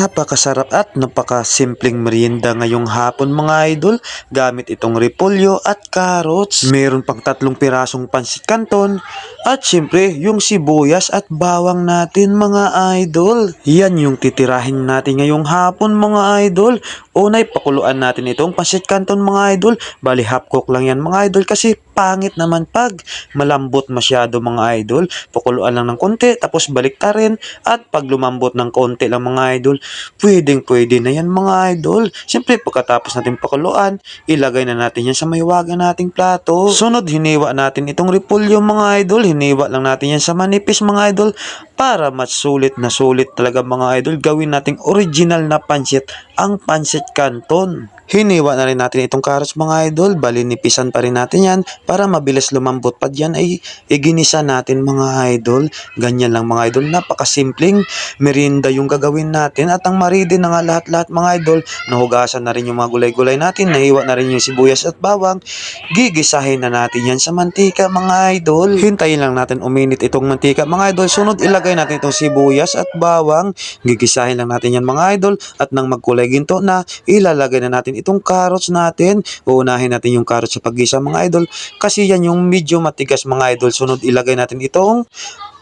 Napakasarap at napakasimpleng merienda ngayong hapon mga idol gamit itong repolyo at carrots. Meron pang 3 pirasong pansit canton at syempre yung sibuyas at bawang natin mga idol. Yan yung titirahin natin ngayong hapon mga idol. Unay pakuluan natin itong pansit canton mga idol. Bali half cook lang yan mga idol kasi pangit naman pag malambot masyado mga idol. Pakuluan lang ng konti tapos balik ta rin at pag lumambot ng konti lang mga idol, pwede na yan mga idol. Siyempre pagkatapos natin pakuluan, ilagay na natin yan sa mahiwaga nating plato. Sunod, hiniwa natin itong repolyo mga idol. Hiniwa lang natin yan sa manipis mga idol para mas sulit na sulit talaga mga idol. Gawin nating original na pansit, ang pansit canton. Hiniwa na rin natin itong carrots mga idol. Bali nipisan pa rin natin yan para mabilis lumambot pa dyan ay iginisa natin mga idol. Ganyan lang mga idol. Napakasimpleng merienda yung gagawin natin at ang maridi na nga lahat-lahat mga idol. Nahugasan na rin yung mga gulay-gulay natin. Nahiwa na rin yung sibuyas at bawang. Gigisahin na natin yan sa mantika mga idol. Hintayin lang natin uminit itong mantika mga idol. Sunod ilagay natin itong sibuyas at bawang. Gigisahin lang natin yan mga idol at nang magkulay ginto na ilalagay na natin itong carrots natin. Uunahin natin yung carrots sa paggisa mga idol kasi yan yung medyo matigas mga idol. Sunod ilagay natin itong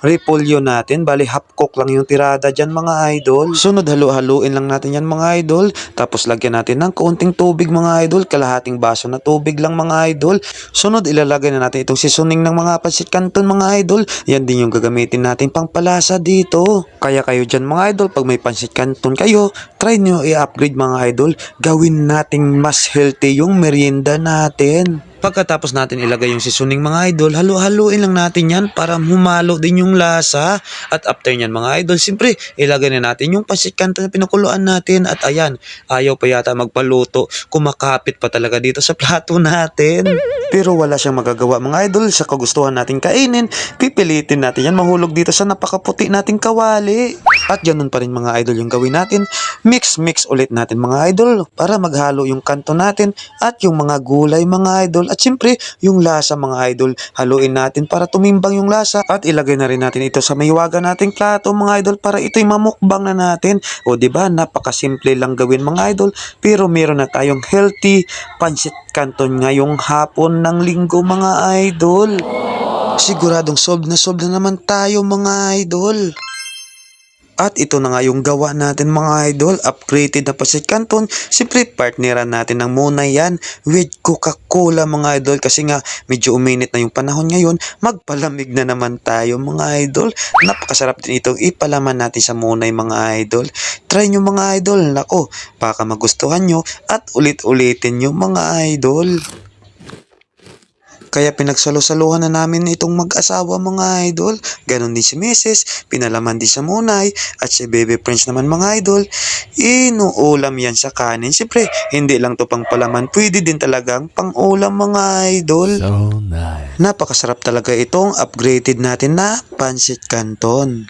repolyo natin. Bali half cook lang yung tirada dyan mga idol. Sunod halu-haluin lang natin yan mga idol. Tapos lagyan natin ng kaunting tubig mga idol. Kalahating baso na tubig lang mga idol. Sunod ilalagay na natin itong seasoning ng mga pansit canton mga idol. Yan din yung gagamitin natin pang palasa dito. Kaya kayo dyan mga idol, pag may pansit canton kayo, try nyo i-upgrade mga idol. Gawin nating mas healthy yung merienda natin. Pagkatapos natin ilagay yung seasoning mga idol, halu-haluin lang natin yan para humalo din yung lasa. At after nyan mga idol, siyempre ilagay na natin yung pansit canton na pinakuluan natin. At ayan, ayaw pa yata magpaluto. Kumakapit pa talaga dito sa plato natin. Pero wala siyang magagawa mga idol. Sa kagustuhan natin kainin, pipilitin natin yan mahulog dito sa napakaputi nating kawali. At ganun pa rin mga idol yung gawin natin. Mix ulit natin mga idol para maghalo yung canton natin at yung mga gulay mga idol. At siyempre, yung lasa mga idol, haluin natin para tumimbang yung lasa. At ilagay na rin natin ito sa mahiwaga nating plato mga idol para ito'y mamukbang na natin. O diba, napakasimple lang gawin mga idol. Pero meron na tayong healthy pansit canton ngayong hapon ng linggo mga idol. Siguradong solve na naman tayo mga idol. At ito na nga yung gawa natin mga idol, upgraded na pansit canton. Siyempre partneran natin ng muna yan with Coca-Cola mga idol kasi nga medyo uminit na yung panahon ngayon. Magpalamig na naman tayo mga idol. Napakasarap din itong ipalaman natin sa munay mga idol. Try nyo mga idol, nako baka magustuhan nyo at ulit-ulitin nyo mga idol. Kaya pinagsalo-saluhan na namin itong mag-asawa mga idol. Ganon din si Mrs. Pinalaman din sa munay. At si Baby Prince naman mga idol. Inuulam yan sa kanin. Siyempre, hindi lang to pang palaman. Pwede din talagang pang-ulam mga idol. So nice. Napakasarap talaga itong upgraded natin na pansit canton.